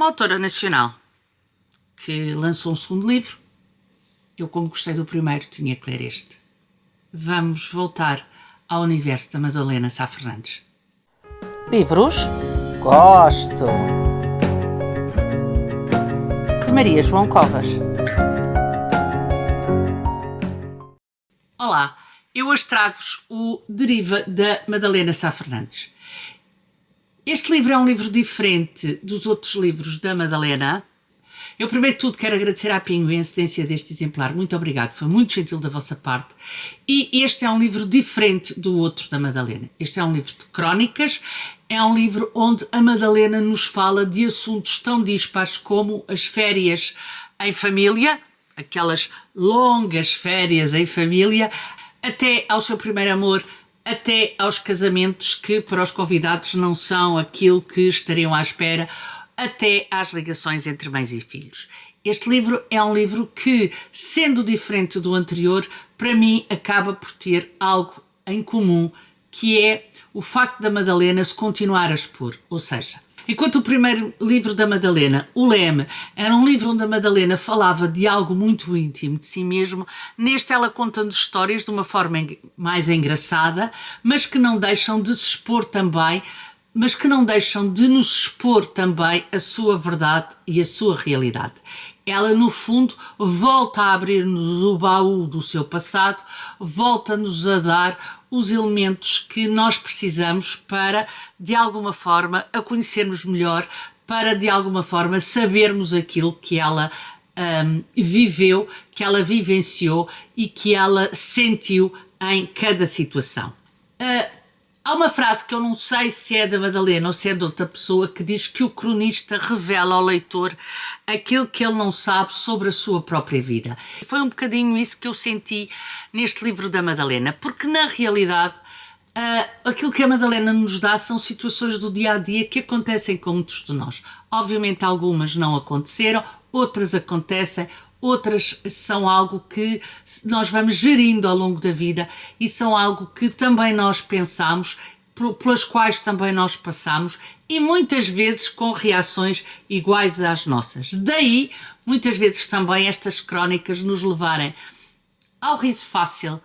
autora nacional que lançou um segundo livro. Eu, como gostei do primeiro, tinha que ler este. Vamos voltar ao universo da Madalena Sá Fernandes. Livros? Gosto! De Maria João Covas. Olá, eu hoje trago-vos o Deriva da Madalena Sá Fernandes. Este livro é um livro diferente dos outros livros da Madalena. Eu, primeiro de tudo, quero agradecer à Pinguim a cedência deste exemplar. Muito obrigado, foi muito gentil da vossa parte. E este é um livro diferente do outro da Madalena. Este é um livro de crónicas, é um livro onde a Madalena nos fala de assuntos tão dispares como as férias em família, aquelas longas férias em família, até ao seu primeiro amor, até aos casamentos que para os convidados não são aquilo que estariam à espera, até às ligações entre mães e filhos. Este livro é um livro que, sendo diferente do anterior, para mim acaba por ter algo em comum, que é o facto da Madalena se continuar a expor. Ou seja, enquanto o primeiro livro da Madalena, O Leme, era um livro onde a Madalena falava de algo muito íntimo de si mesmo, neste ela conta-nos histórias de uma forma mais engraçada, mas que não deixam de se expor também, mas que não deixam de nos expor também a sua verdade e a sua realidade. Ela, no fundo, volta a abrir-nos o baú do seu passado, volta-nos a dar os elementos que nós precisamos para, de alguma forma, a conhecermos melhor, para, de alguma forma, sabermos aquilo que ela viveu, que ela vivenciou e que ela sentiu em cada situação. Há uma frase que eu não sei se é da Madalena ou se é de outra pessoa que diz que o cronista revela ao leitor aquilo que ele não sabe sobre a sua própria vida. Foi um bocadinho isso que eu senti neste livro da Madalena, porque na realidade aquilo que a Madalena nos dá são situações do dia-a-dia que acontecem com muitos de nós. Obviamente algumas não aconteceram, outras acontecem, outras são algo que nós vamos gerindo ao longo da vida e são algo que também nós pensamos, pelas quais também nós passamos e muitas vezes com reações iguais às nossas. Daí, muitas vezes também estas crónicas nos levarem ao riso fácil,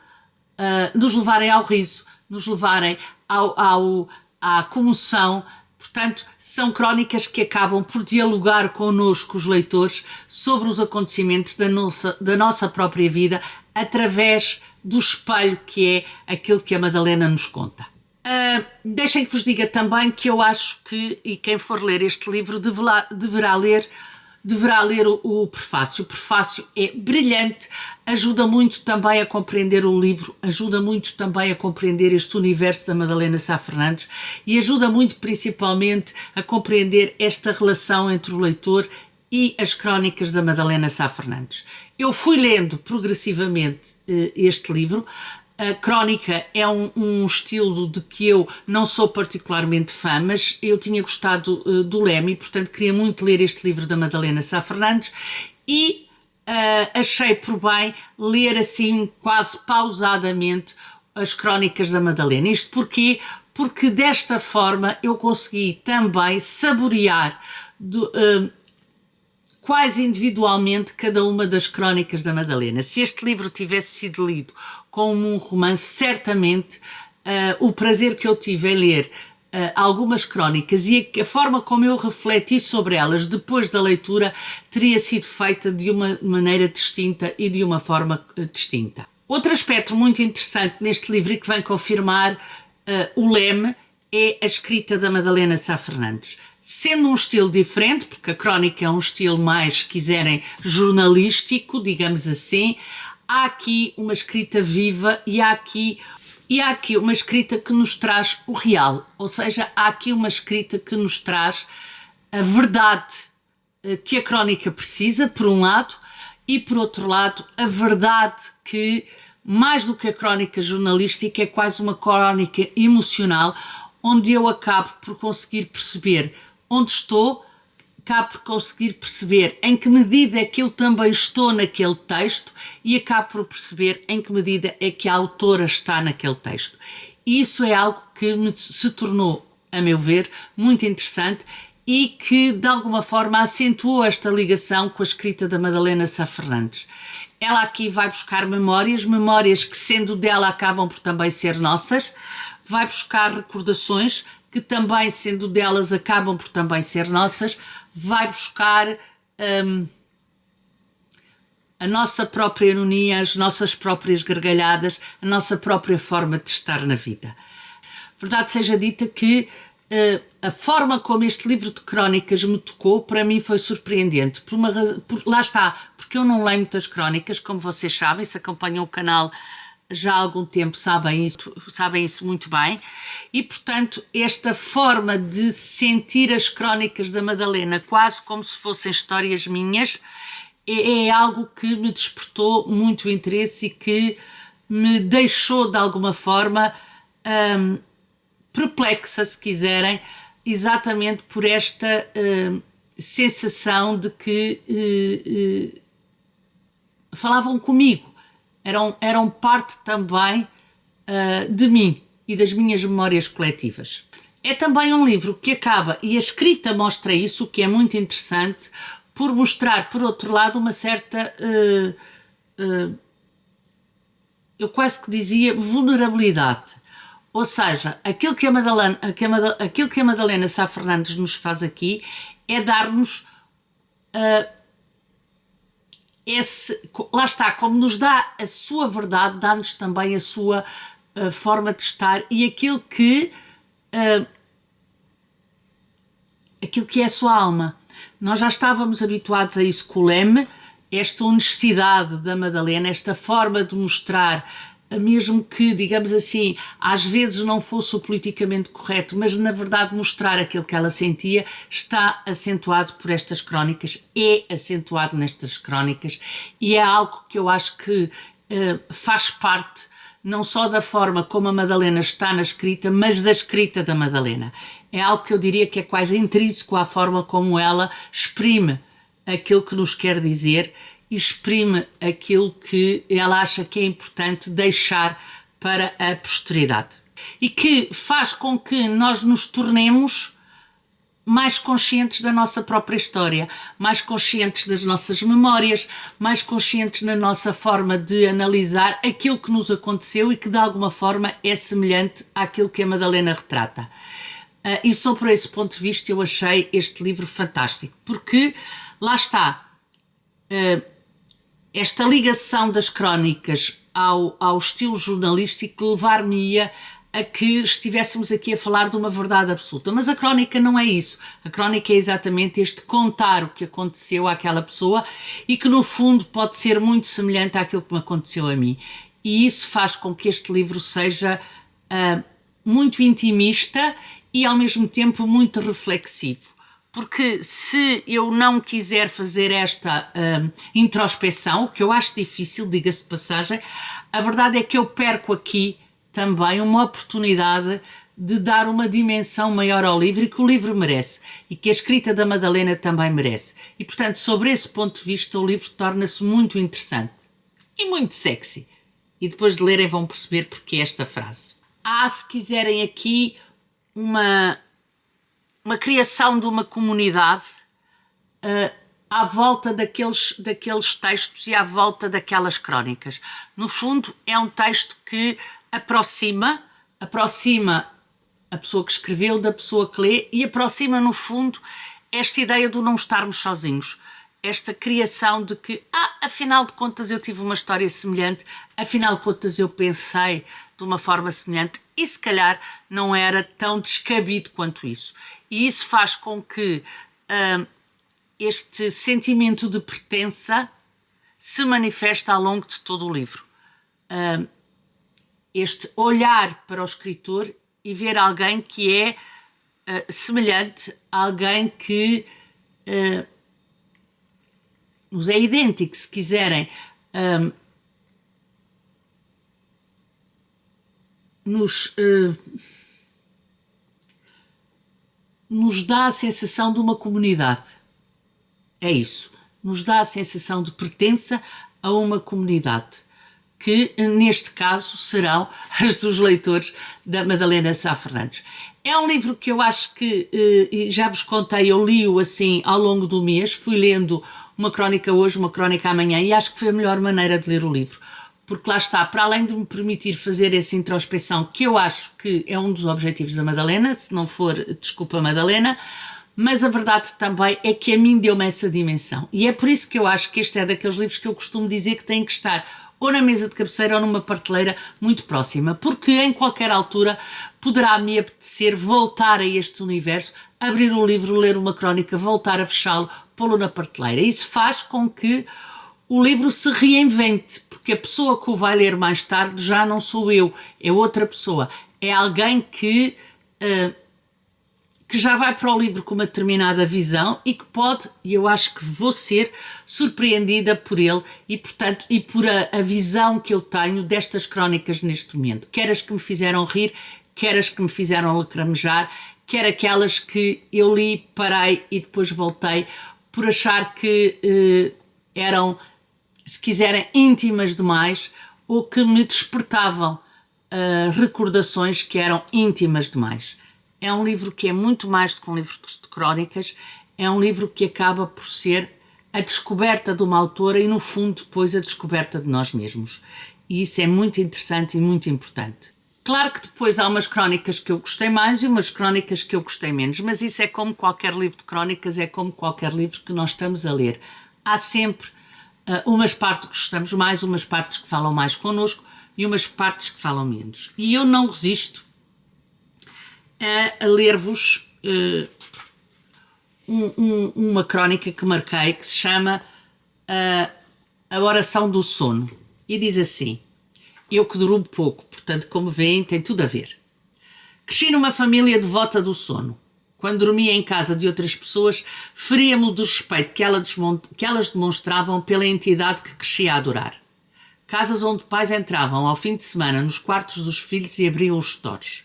nos levarem ao riso, nos levarem à comoção. Portanto, são crónicas que acabam por dialogar connosco, os leitores, sobre os acontecimentos da nossa própria vida através do espelho que é aquilo que a Madalena nos conta. Deixem que vos diga também que eu acho que, e quem for ler este livro deverá ler o prefácio. O prefácio é brilhante, ajuda muito também a compreender o livro, ajuda muito também a compreender este universo da Madalena Sá Fernandes e ajuda muito principalmente a compreender esta relação entre o leitor e as crónicas da Madalena Sá Fernandes. Eu fui lendo progressivamente este livro. A crónica é um estilo de que eu não sou particularmente fã, mas eu tinha gostado do Leme e, portanto, queria muito ler este livro da Madalena Sá Fernandes e achei por bem ler assim, quase pausadamente, as crónicas da Madalena. Isto porquê? Porque desta forma eu consegui também saborear quase individualmente cada uma das crónicas da Madalena. Se este livro tivesse sido lido como um romance, certamente o prazer que eu tive em ler algumas crónicas e a forma como eu refleti sobre elas depois da leitura teria sido feita de uma maneira distinta e de uma forma distinta. Outro aspecto muito interessante neste livro e que vem confirmar o Leme é a escrita da Madalena Sá Fernandes. Sendo um estilo diferente, porque a crónica é um estilo mais, se quiserem, jornalístico, digamos assim, há aqui uma escrita viva e há aqui uma escrita que nos traz o real, ou seja, há aqui uma escrita que nos traz a verdade que a crónica precisa, por um lado, e por outro lado, a verdade que, mais do que a crónica jornalística, é quase uma crónica emocional, onde eu acabo por conseguir perceber onde estou, acabo por conseguir perceber em que medida é que eu também estou naquele texto e acabo por perceber em que medida é que a autora está naquele texto. E isso é algo que se tornou, a meu ver, muito interessante. e que de alguma forma acentuou esta ligação com a escrita da Madalena Sá Fernandes. Ela aqui vai buscar memórias que, sendo dela, acabam por também ser nossas, vai buscar recordações que também, sendo delas, acabam por também ser nossas, vai buscar a nossa própria ironia, as nossas próprias gargalhadas, a nossa própria forma de estar na vida. Verdade seja dita que a forma como este livro de crónicas me tocou, para mim foi surpreendente. Lá está, porque eu não leio muitas crónicas, como vocês sabem, se acompanham o canal já há algum tempo sabem isso muito bem, e portanto esta forma de sentir as crónicas da Madalena quase como se fossem histórias minhas é algo que me despertou muito interesse e que me deixou de alguma forma perplexa, se quiserem, exatamente por esta sensação de que falavam comigo, eram parte também de mim e das minhas memórias coletivas. É também um livro que acaba, e a escrita mostra isso, o que é muito interessante, por mostrar, por outro lado, uma certa, eu quase que dizia, vulnerabilidade. Ou seja, aquilo que a Madalena Sá Fernandes nos faz aqui é dar-nos lá está, como nos dá a sua verdade, dá-nos também a sua forma de estar e aquilo que é a sua alma. Nós já estávamos habituados a isso com o Leme, esta honestidade da Madalena, esta forma de mostrar, mesmo que, digamos assim, às vezes não fosse o politicamente correto, mas na verdade mostrar aquilo que ela sentia, está acentuado por estas crónicas, é acentuado nestas crónicas e é algo que eu acho que faz parte não só da forma como a Madalena está na escrita, mas da escrita da Madalena. É algo que eu diria que é quase intrínseco à forma como ela exprime aquilo que nos quer dizer, exprime aquilo que ela acha que é importante deixar para a posteridade e que faz com que nós nos tornemos mais conscientes da nossa própria história, mais conscientes das nossas memórias, mais conscientes na nossa forma de analisar aquilo que nos aconteceu e que de alguma forma é semelhante àquilo que a Madalena retrata. E só por esse ponto de vista eu achei este livro fantástico, porque lá está, esta ligação das crónicas ao estilo jornalístico levar-me-ia a que estivéssemos aqui a falar de uma verdade absoluta. Mas a crónica não é isso. A crónica é exatamente este contar o que aconteceu àquela pessoa e que no fundo pode ser muito semelhante àquilo que me aconteceu a mim. E isso faz com que este livro seja muito intimista e ao mesmo tempo muito reflexivo. Porque se eu não quiser fazer esta introspeção, o que eu acho difícil, diga-se de passagem, a verdade é que eu perco aqui também uma oportunidade de dar uma dimensão maior ao livro e que o livro merece e que a escrita da Madalena também merece. E portanto, sobre esse ponto de vista, o livro torna-se muito interessante e muito sexy. E depois de lerem vão perceber porque esta frase. Se quiserem aqui uma criação de uma comunidade à volta daqueles textos e à volta daquelas crónicas. No fundo, é um texto que aproxima a pessoa que escreveu da pessoa que lê e aproxima, no fundo, esta ideia de não estarmos sozinhos. Esta criação de que, afinal de contas eu tive uma história semelhante, afinal de contas eu pensei de uma forma semelhante e se calhar não era tão descabido quanto isso. E isso faz com que este sentimento de pertença se manifeste ao longo de todo o livro. Este olhar para o escritor e ver alguém que é semelhante, alguém que nos é idêntico, se quiserem, nos dá a sensação de uma comunidade. É isso. Nos dá a sensação de pertença a uma comunidade, que neste caso serão as dos leitores da Madalena Sá Fernandes. É um livro que eu acho que, e já vos contei, eu li-o assim ao longo do mês, fui lendo uma crónica hoje, uma crónica amanhã, e acho que foi a melhor maneira de ler o livro. Porque lá está, para além de me permitir fazer essa introspeção, que eu acho que é um dos objetivos da Madalena, se não for, desculpa Madalena, mas a verdade também é que a mim deu-me essa dimensão. E é por isso que eu acho que este é daqueles livros que eu costumo dizer que têm que estar ou na mesa de cabeceira ou numa prateleira muito próxima, porque em qualquer altura poderá me apetecer voltar a este universo, abrir o livro, ler uma crónica, voltar a fechá-lo, pô-lo na prateleira. Isso faz com que o livro se reinvente, porque a pessoa que o vai ler mais tarde já não sou eu, é outra pessoa. É alguém que já vai para o livro com uma determinada visão e que pode, e eu acho que vou ser surpreendida por ele e, portanto, e por a visão que eu tenho destas crónicas neste momento. Quer as que me fizeram rir, quer as que me fizeram lacrimejar, quer aquelas que eu li, parei e depois voltei por achar que eram, se quiserem, íntimas demais ou que me despertavam recordações que eram íntimas demais. É um livro que é muito mais do que um livro de crónicas, é um livro que acaba por ser a descoberta de uma autora e, no fundo, depois a descoberta de nós mesmos. E isso é muito interessante e muito importante. Claro que depois há umas crónicas que eu gostei mais e umas crónicas que eu gostei menos, mas isso é como qualquer livro de crónicas, é como qualquer livro que nós estamos a ler. Há sempre umas partes que gostamos mais, umas partes que falam mais connosco e umas partes que falam menos. E eu não resisto a ler-vos uma crónica que marquei que se chama A Oração do Sono e diz assim: eu que durmo pouco, portanto, como veem, tem tudo a ver. Cresci numa família devota do sono. Quando dormia em casa de outras pessoas, feria-me do respeito que elas demonstravam pela entidade que crescia a adorar. Casas onde pais entravam ao fim de semana nos quartos dos filhos e abriam os stores.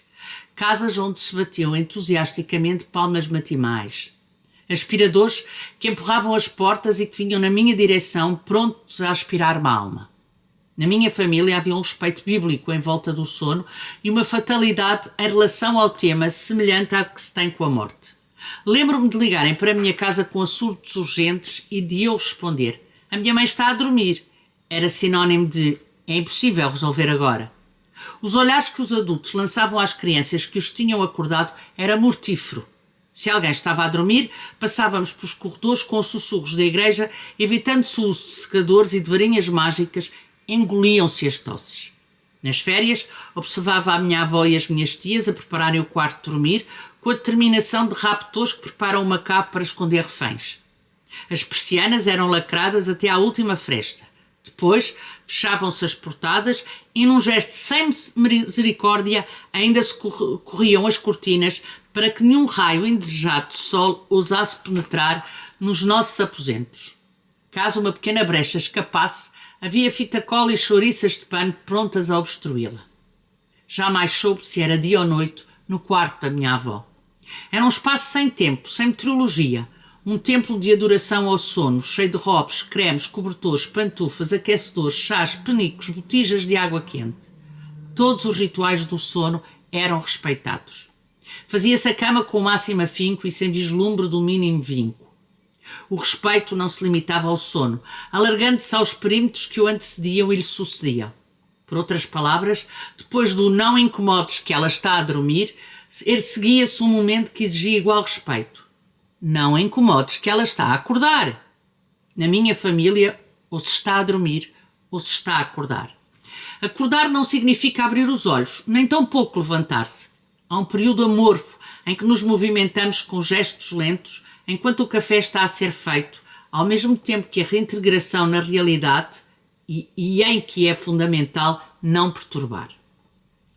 Casas onde se batiam entusiasticamente palmas matinais. Aspiradores que empurravam as portas e que vinham na minha direção prontos a aspirar-me a alma. Na minha família havia um respeito bíblico em volta do sono e uma fatalidade em relação ao tema semelhante à que se tem com a morte. Lembro-me de ligarem para a minha casa com assuntos urgentes e de eu responder: a minha mãe está a dormir. Era sinónimo de: é impossível resolver agora. Os olhares que os adultos lançavam às crianças que os tinham acordado era mortífero. Se alguém estava a dormir, passávamos pelos corredores com os sussurros da igreja, evitando-se o uso de secadores e de varinhas mágicas, engoliam-se as tosses. Nas férias, observava a minha avó e as minhas tias a prepararem o quarto de dormir, com a determinação de raptores que preparam uma cave para esconder reféns. As persianas eram lacradas até à última fresta. Depois, fechavam-se as portadas e, num gesto sem misericórdia, ainda se corriam as cortinas para que nenhum raio indesejado de sol ousasse penetrar nos nossos aposentos. Caso uma pequena brecha escapasse, havia fita cola e chouriças de pano prontas a obstruí-la. Jamais soube se era dia ou noite no quarto da minha avó. Era um espaço sem tempo, sem meteorologia, um templo de adoração ao sono, cheio de robes, cremes, cobertores, pantufas, aquecedores, chás, penicos, botijas de água quente. Todos os rituais do sono eram respeitados. Fazia-se a cama com o máximo afinco e sem vislumbre do mínimo vinco. O respeito não se limitava ao sono, alargando-se aos perímetros que o antecediam e lhe sucediam. Por outras palavras, depois do não incomodes que ela está a dormir, seguia-se um momento que exigia igual respeito. Não incomodes que ela está a acordar. Na minha família, ou se está a dormir, ou se está a acordar. Acordar não significa abrir os olhos, nem tampouco levantar-se. Há um período amorfo em que nos movimentamos com gestos lentos, enquanto o café está a ser feito, ao mesmo tempo que a reintegração na realidade e em que é fundamental não perturbar.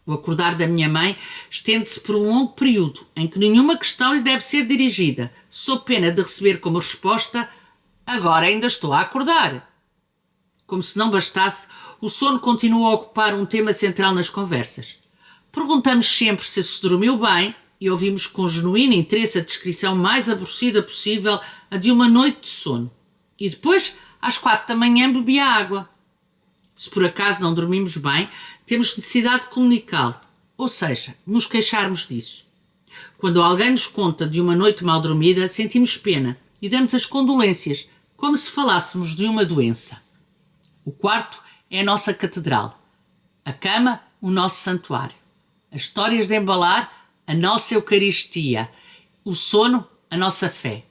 O acordar da minha mãe estende-se por um longo período em que nenhuma questão lhe deve ser dirigida, sob pena de receber como resposta: agora ainda estou a acordar. Como se não bastasse, o sono continua a ocupar um tema central nas conversas. Perguntamos sempre se dormiu bem e ouvimos com genuíno interesse a descrição mais aborrecida possível, a de uma noite de sono. E depois, às 4 da manhã, bebia água. Se por acaso não dormimos bem, temos necessidade de comunicá-lo, ou seja, nos queixarmos disso. Quando alguém nos conta de uma noite mal dormida, sentimos pena e damos as condolências, como se falássemos de uma doença. O quarto é a nossa catedral. A cama, o nosso santuário. As histórias de embalar, a nossa Eucaristia. O sono, a nossa fé.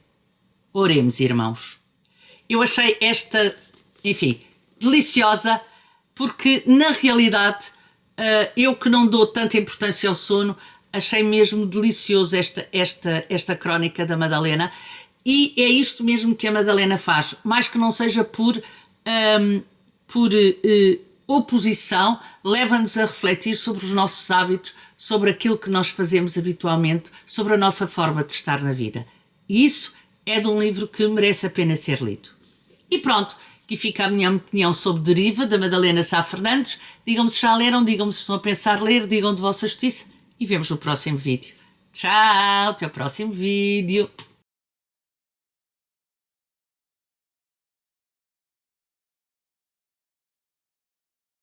Oremos, irmãos. Eu achei esta, enfim, deliciosa, porque na realidade, eu que não dou tanta importância ao sono, achei mesmo delicioso esta crónica da Madalena, e é isto mesmo que a Madalena faz, mais que não seja por oposição, leva-nos a refletir sobre os nossos hábitos, sobre aquilo que nós fazemos habitualmente, sobre a nossa forma de estar na vida. E isso é de um livro que merece a pena ser lido. E pronto, aqui fica a minha opinião sobre Deriva, da Madalena Sá Fernandes. Digam-me se já leram, digam-me se estão a pensar ler, digam de vossa justiça e vemos no próximo vídeo. Tchau, até o próximo vídeo.